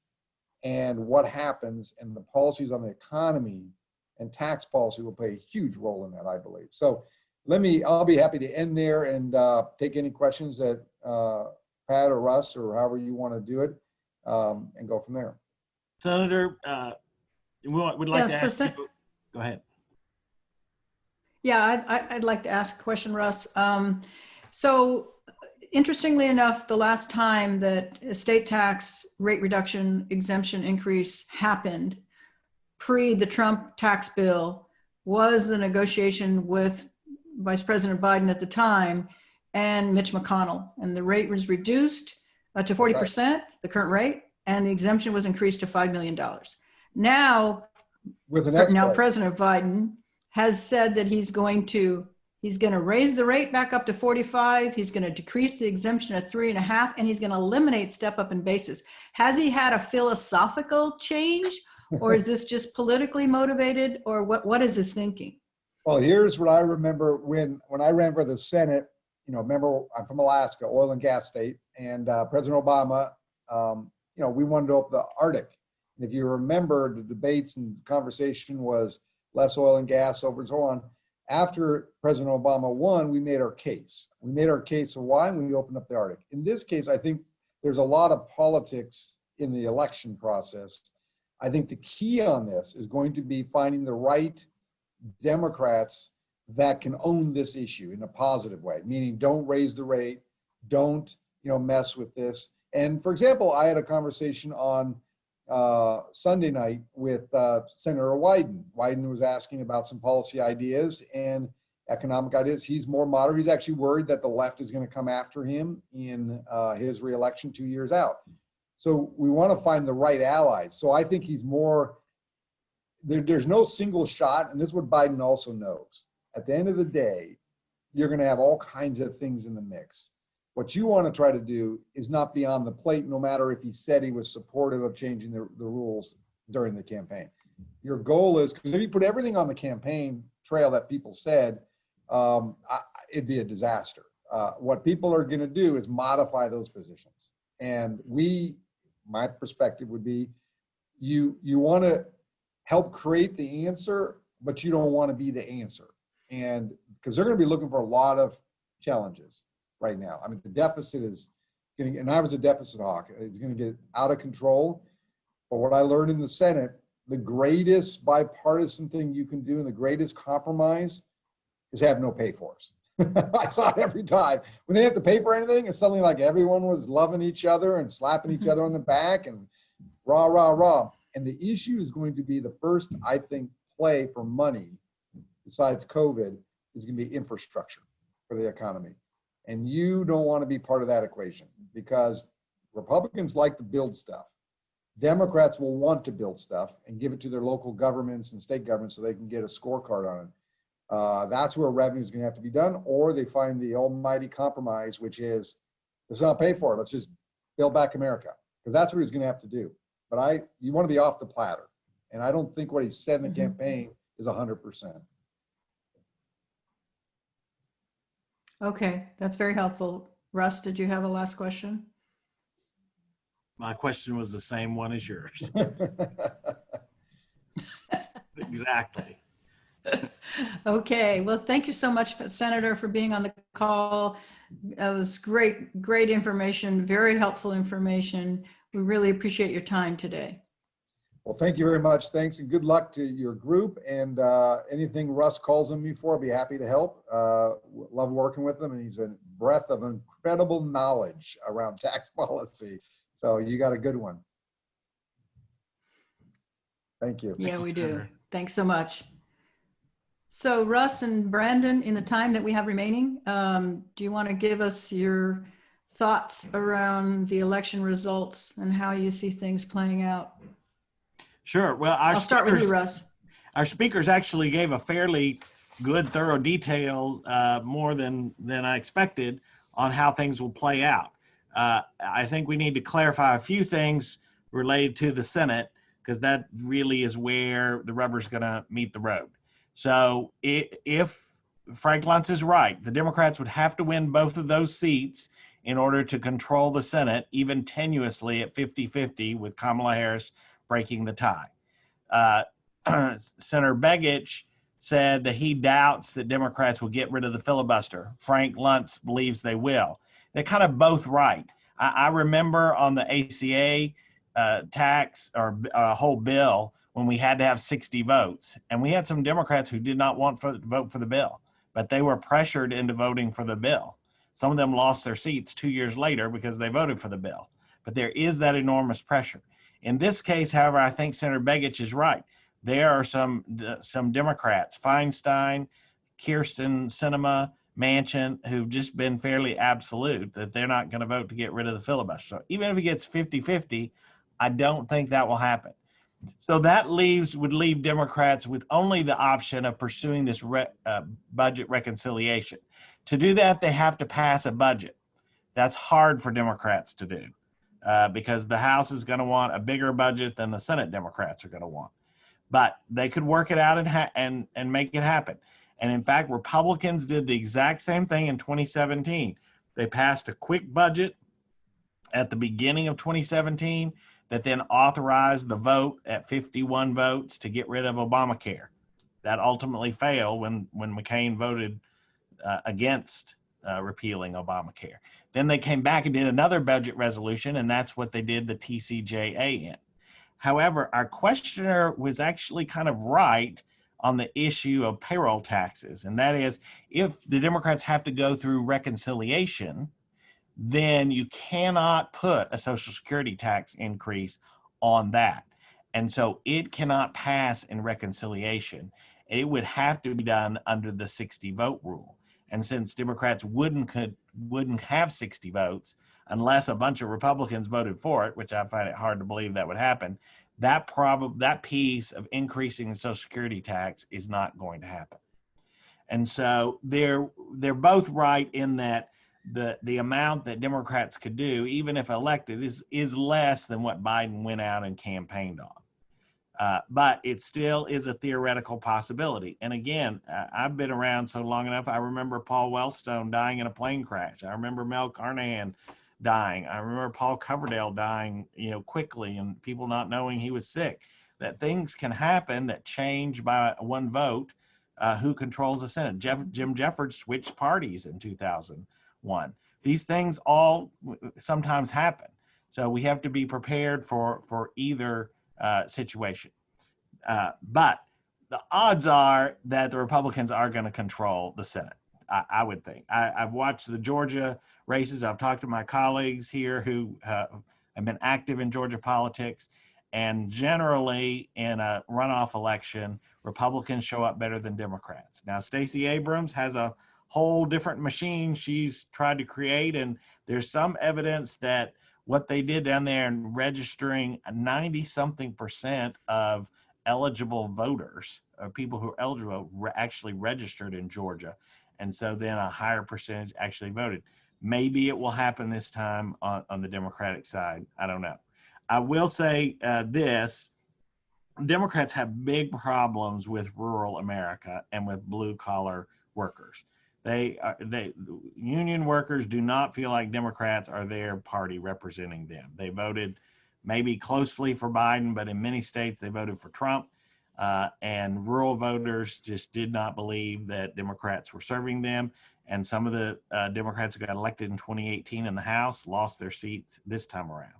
and what happens, and the policies on the economy and tax policy will play a huge role in that, I believe. So I'll be happy to end there and take any questions that Pat or Russ or however you want to do it, and go from there. Senator, would like to ask you, go ahead. Yeah, I'd like to ask a question, Russ. So interestingly enough, the last time that estate tax rate reduction exemption increase happened, pre the Trump tax bill, was the negotiation with Vice President Biden at the time and Mitch McConnell. And the rate was reduced to 40%, the current rate, and the exemption was increased to $5 million. Now, President Biden has said that he's going to raise the rate back up to 45. He's going to decrease the exemption at 3.5, and he's going to eliminate step up in basis. Has he had a philosophical change, or is this just politically motivated, or what is his thinking? Well, here's what I remember when I ran for the Senate. Remember, I'm from Alaska, oil and gas state, and President Obama, we wanted to open the Arctic. And if you remember, the debates and conversation was less oil and gas over and so on. After President Obama won, we made our case. We made our case of why, and we opened up the Arctic. In this case, I think there's a lot of politics in the election process. I think the key on this is going to be finding the right Democrats that can own this issue in a positive way, meaning don't raise the rate, don't mess with this. And for example, I had a conversation on Sunday night with Senator Wyden. Wyden was asking about some policy ideas and economic ideas. He's more moderate. He's actually worried that the left is going to come after him in his reelection 2 years out. So we want to find the right allies. So I think he's more, there's no single shot, and this is what Biden also knows. At the end of the day, you're going to have all kinds of things in the mix. What you want to try to do is not be on the plate, no matter if he said he was supportive of changing the rules during the campaign. Your goal is, because if you put everything on the campaign trail that people said, it'd be a disaster. What people are going to do is modify those positions. And my perspective would be, you want to help create the answer, but you don't want to be the answer. And because they're going to be looking for a lot of challenges right now. I mean, the deficit is getting, and I was a deficit hawk, it's going to get out of control. But what I learned in the Senate, the greatest bipartisan thing you can do and the greatest compromise is have no pay-fors. I saw it every time. When they have to pay for anything, it's suddenly like everyone was loving each other and slapping each other on the back and rah, rah, rah. And the issue is going to be the first, I think, play for money, besides COVID, is going to be infrastructure for the economy. And you don't want to be part of that equation, because Republicans like to build stuff. Democrats will want to build stuff and give it to their local governments and state governments so they can get a scorecard on it. That's where revenue is going to have to be done, or they find the almighty compromise, which is, let's not pay for it. Let's just build back America, because that's what he's going to have to do. But you want to be off the platter. And I don't think what he said in the campaign is 100%. Okay, that's very helpful. Russ, did you have a last question? My question was the same one as yours. Exactly. Okay, well, thank you so much, Senator, for being on the call. That was great information, very helpful information. We really appreciate your time today. Well, thank you very much. Thanks and good luck to your group. And anything Russ calls on me for, I'll be happy to help. Love working with him. And he's a breadth of incredible knowledge around tax policy. So you got a good one. Thank you. Yeah, we do. Senator. Thanks so much. So Russ and Brandon, in the time that we have remaining, do you want to give us your thoughts around the election results and how you see things playing out? Sure. Well, I'll start with you, Russ. Our speakers actually gave a fairly good, thorough detail, more than I expected, on how things will play out. I think we need to clarify a few things related to the Senate, because that really is where the rubber's going to meet the road. So if Frank Luntz is right, the Democrats would have to win both of those seats in order to control the Senate, even tenuously at 50-50, with Kamala Harris breaking the tie. Senator Begich said that he doubts that Democrats will get rid of the filibuster. Frank Luntz believes they will. They're kind of both right. I remember on the ACA tax or whole bill when we had to have 60 votes, and we had some Democrats who did not want to vote for the bill, but they were pressured into voting for the bill. Some of them lost their seats 2 years later because they voted for the bill. But there is that enormous pressure. In this case, however, I think Senator Begich is right. There are some Democrats, Feinstein, Kirsten Sinema, Manchin, who've just been fairly absolute that they're not going to vote to get rid of the filibuster. So even if it gets 50-50, I don't think that will happen. So that would leave Democrats with only the option of pursuing this budget reconciliation. To do that, they have to pass a budget. That's hard for Democrats to do because the House is going to want a bigger budget than the Senate Democrats are going to want. But they could work it out and make it happen. And in fact, Republicans did the exact same thing in 2017. They passed a quick budget at the beginning of 2017 that then authorized the vote at 51 votes to get rid of Obamacare. That ultimately failed when McCain voted against repealing Obamacare. Then they came back and did another budget resolution, and that's what they did the TCJA in. However, our questioner was actually kind of right on the issue of payroll taxes, and that is if the Democrats have to go through reconciliation, then you cannot put a Social Security tax increase on that. And so it cannot pass in reconciliation. It would have to be done under the 60 vote rule. And since Democrats wouldn't have 60 votes unless a bunch of Republicans voted for it, which I find it hard to believe that would happen, that piece of increasing the Social Security tax is not going to happen. And so they're both right in that the amount that Democrats could do, even if elected, is less than what Biden went out and campaigned on. But it still is a theoretical possibility. And again, I've been around so long enough. I remember Paul Wellstone dying in a plane crash. I remember Mel Carnahan dying. I remember Paul Coverdale dying, quickly, and people not knowing he was sick. That things can happen that change by one vote who controls the Senate. Jim Jeffords switched parties in 2001. These things all sometimes happen. So we have to be prepared for either situation. But the odds are that the Republicans are going to control the Senate, I would think. I've watched the Georgia races. I've talked to my colleagues here who have been active in Georgia politics. And generally, in a runoff election, Republicans show up better than Democrats. Now, Stacey Abrams has a whole different machine she's tried to create. And there's some evidence that what they did down there in registering 90-something% of eligible voters, people who are eligible, actually registered in Georgia. And so then a higher percentage actually voted. Maybe it will happen this time on the Democratic side. I don't know. I will say this. Democrats have big problems with rural America and with blue-collar workers. Union workers do not feel like Democrats are their party representing them. They voted maybe closely for Biden, but in many states they voted for Trump. And rural voters just did not believe that Democrats were serving them. And some of the Democrats who got elected in 2018 in the House lost their seats this time around.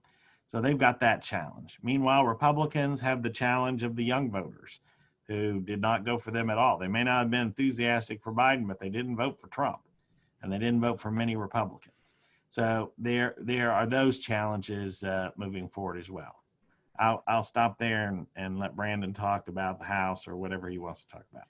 So they've got that challenge. Meanwhile, Republicans have the challenge of the young voters who did not go for them at all. They may not have been enthusiastic for Biden, but they didn't vote for Trump, and they didn't vote for many Republicans. So there are those challenges moving forward as well. I'll stop there and let Brandon talk about the House or whatever he wants to talk about.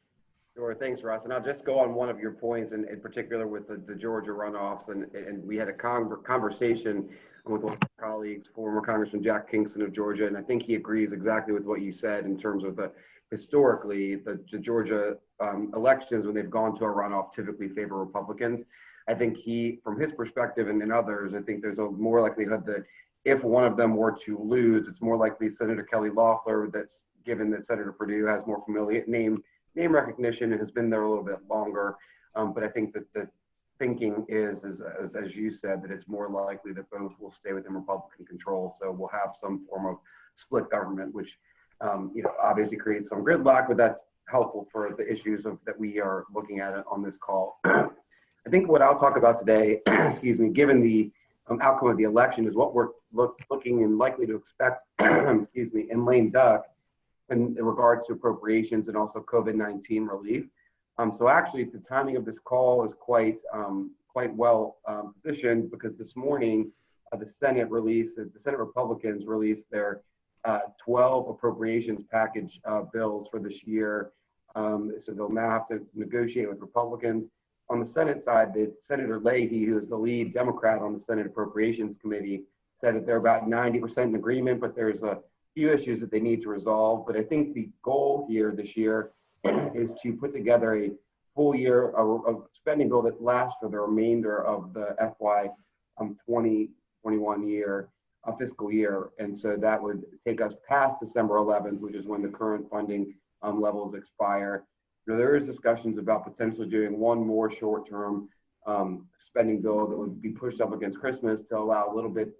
Sure, thanks, Russ. And I'll just go on one of your points, in particular with the Georgia runoffs. And we had a conversation with one of our colleagues, former Congressman Jack Kingston of Georgia, and I think he agrees exactly with what you said in terms of historically the Georgia elections, when they've gone to a runoff, typically favor Republicans. I think from his perspective and others, I think there's a more likelihood that if one of them were to lose, it's more likely Senator Kelly Loeffler, that's given that Senator Perdue has more familiar name recognition and has been there a little bit longer. But I think that the thinking is as you said, that it's more likely that both will stay within Republican control. So we'll have some form of split government, which obviously creates some gridlock, but that's helpful for the issues that we are looking at on this call. I think what I'll talk about today, excuse me, given the outcome of the election, is what we're looking and likely to expect, excuse me, in lame duck in regards to appropriations and also COVID-19 relief. So actually, the timing of this call is quite well positioned, because this morning the Senate Republicans released their 12 appropriations package bills for this year. So they'll now have to negotiate with Republicans. On the Senate side, Senator Leahy, who is the lead Democrat on the Senate Appropriations Committee, said that they're about 90% in agreement, but there's a few issues that they need to resolve. But I think the goal here this year is to put together a full year of spending bill that lasts for the remainder of the FY 2021 year, fiscal year. And so that would take us past December 11th, which is when the current funding levels expire. There is discussions about potentially doing one more short-term spending bill that would be pushed up against Christmas to allow a little bit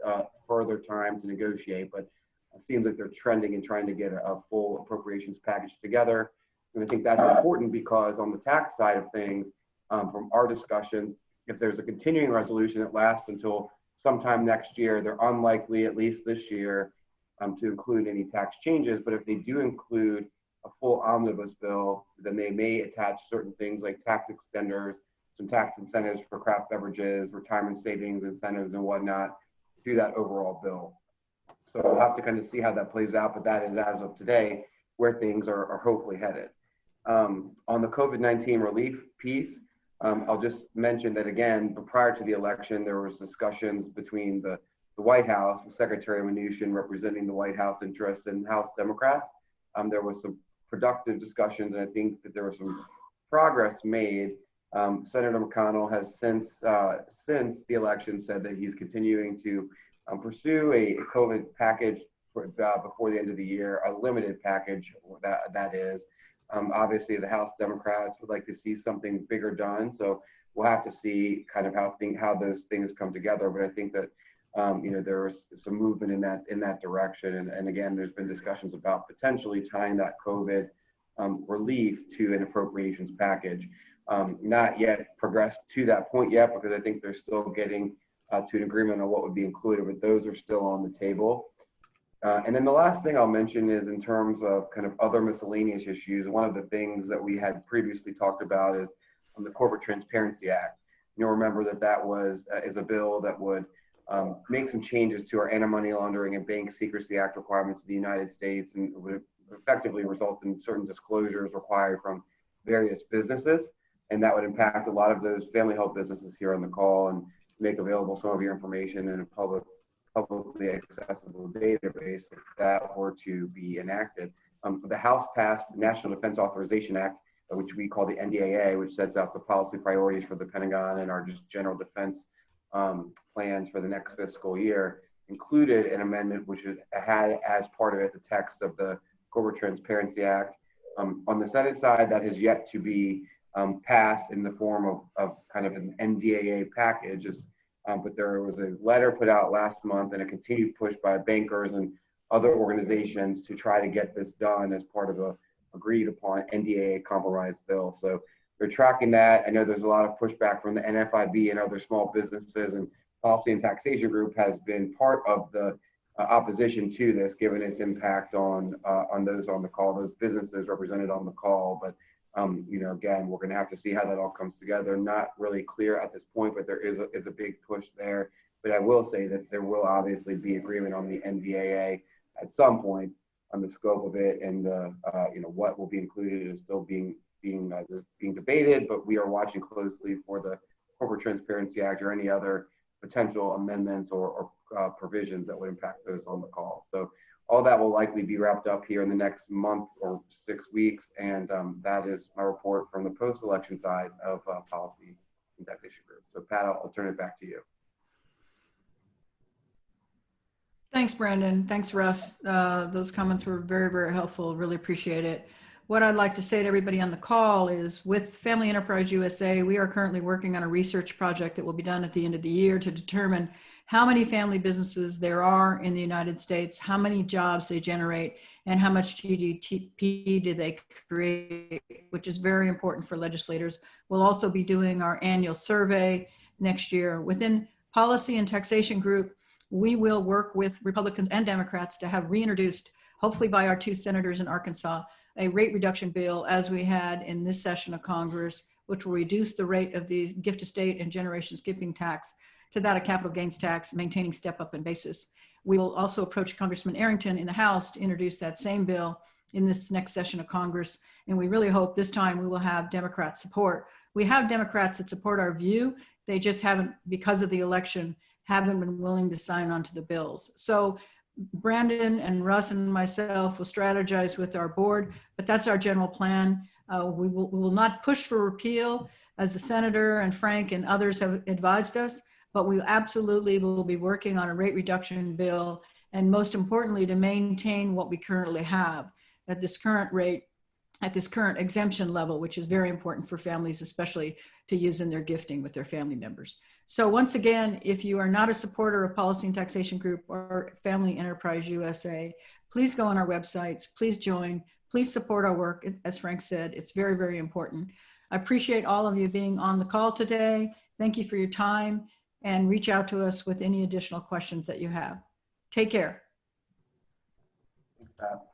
further time to negotiate. But it seems like they're trending and trying to get a full appropriations package together. And I think that's important because on the tax side of things, from our discussions, if there's a continuing resolution that lasts until sometime next year, they're unlikely, at least this year, to include any tax changes. But if they do include a full omnibus bill, then they may attach certain things like tax extenders, some tax incentives for craft beverages, retirement savings incentives and whatnot to that overall bill. So we'll have to kind of see how that plays out, but that is, as of today, where things are hopefully headed. On the COVID-19 relief piece, I'll just mention that again, prior to the election, there was discussions between the White House, with Secretary Mnuchin representing the White House interests, and House Democrats. There was some productive discussions, and I think that there was some progress made. Senator McConnell has since the election said that he's continuing to pursue a COVID package before the end of the year, a limited package that is. Obviously, the House Democrats would like to see something bigger done, so we'll have to see kind of how those things come together. But I think that there was some movement in that direction, and again, there's been discussions about potentially tying that COVID relief to an appropriations package. Not yet progressed to that point yet, because I think they're still getting to an agreement on what would be included, but those are still on the table. And then the last thing I'll mention is in terms of kind of other miscellaneous issues. One of the things that we had previously talked about is the Corporate Transparency Act. You'll remember that is a bill that would make some changes to our Anti-Money Laundering and Bank Secrecy Act requirements of the United States, and would effectively result in certain disclosures required from various businesses. And that would impact a lot of those family-held businesses here on the call, and make available some of your information in a publicly accessible database if that were to be enacted. The House passed National Defense Authorization Act, which we call the NDAA, which sets out the policy priorities for the Pentagon and our just general defense plans for the next fiscal year, included an amendment which had as part of it the text of the Corporate Transparency Act. On the Senate side, that has yet to be passed in the form of kind of an NDAA package. But there was a letter put out last month and a continued push by bankers and other organizations to try to get this done as part of a agreed upon NDAA compromise bill. So they're tracking that. I know there's a lot of pushback from the NFIB and other small businesses, and Policy and Taxation Group has been part of the opposition to this, given its impact on those on the call, those businesses represented on the call. But you know, again, we're going to have to see how that all comes together. Not really clear at this point, but there is a big push there. But I will say that there will obviously be agreement on the NDAA at some point on the scope of it, and you know, what will be included is still being debated. But we are watching closely for the Corporate Transparency Act or any other potential amendments or provisions that would impact those on the call. So all that will likely be wrapped up here in the next month or 6 weeks. And that is my report from the post-election side of Policy and Taxation Group. So Pat, I'll turn it back to you. Thanks, Brandon. Thanks, Russ. Those comments were very, very helpful. Really appreciate it. What I'd like to say to everybody on the call is, with Family Enterprise USA, we are currently working on a research project that will be done at the end of the year to determine how many family businesses there are in the United States, how many jobs they generate, and how much GDP do they create, which is very important for legislators. We'll also be doing our annual survey next year. Within Policy and Taxation Group, we will work with Republicans and Democrats to have reintroduced, hopefully by our 2 senators in Arkansas, a rate reduction bill as we had in this session of Congress, which will reduce the rate of the gift estate and generation skipping tax to that of capital gains tax, maintaining step up and basis. We will also approach Congressman Arrington in the House to introduce that same bill in this next session of Congress. And we really hope this time we will have Democrat support. We have Democrats that support our view. They just haven't, because of the election, haven't been willing to sign on to the bills. So Brandon and Russ and myself will strategize with our board, but that's our general plan. We will not push for repeal, as the senator and Frank and others have advised us, but we absolutely will be working on a rate reduction bill, and most importantly, to maintain what we currently have at this current rate, at this current exemption level, which is very important for families, especially to use in their gifting with their family members. So once again, if you are not a supporter of Policy and Taxation Group or Family Enterprise USA, please go on our websites, please join, please support our work. As Frank said, it's very, very important. I appreciate all of you being on the call today. Thank you for your time, and reach out to us with any additional questions that you have. Take care. Thanks, Pat.